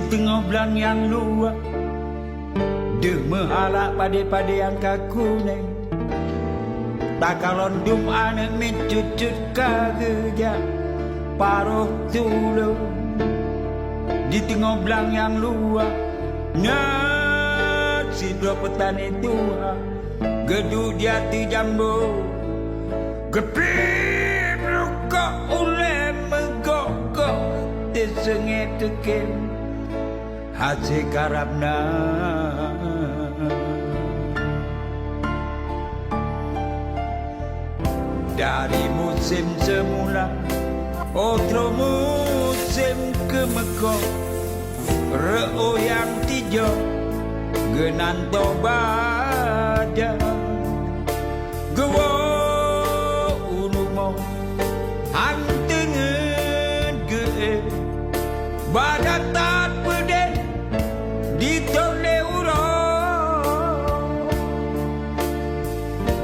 tengah belang yang luar, dia menghalak pada yang kaku neng. Tak kalondum anak mencucut kerja paruh tulu di tengah belang yang luar. Nak si dua petani tua gedung di hati jambu gepip luka oleh menggokok tersengit tekin hati karabna. Dari musim semula otro musim kemekok reo yang tijo genanto bada gewo unumo hantengen ge badatat pede ditole uro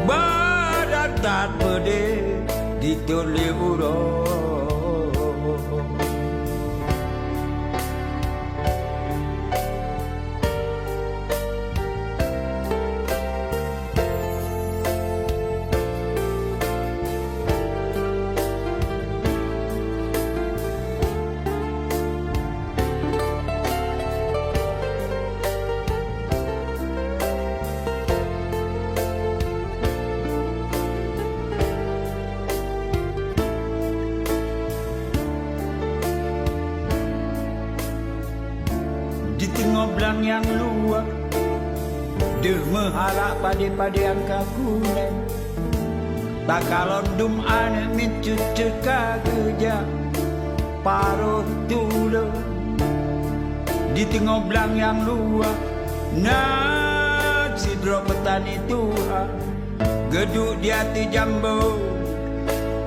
badatat pede ditole uro. Di tengah belang yang luar, dia menghalak pada yang kaku neng. Tak kalondum anak mencucut kerja paruh tulu di tengah belang yang luar. Nak si dua petani tua geduk di hati jambu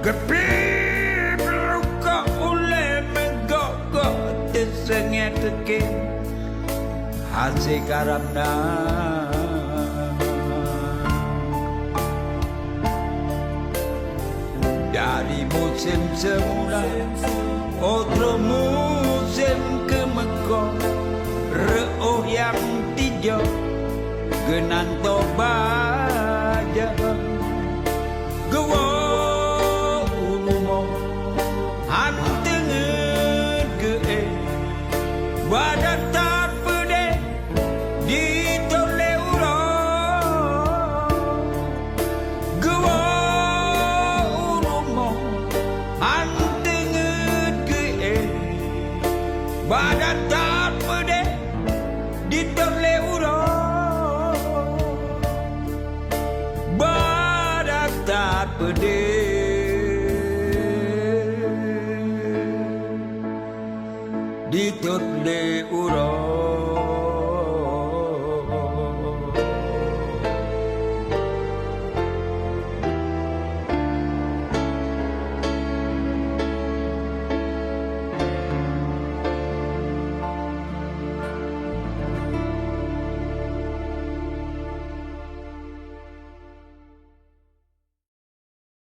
gepip luka oleh menggokok tersengit tekin hati karabna. Dari musim semula otro musim kemekok reo yang tijo genanto baja gewo unumo hantengen ge badatat pede ditole uro gewo unumo hantengen ge badatat pede ditole uro badatat pede ditole uro.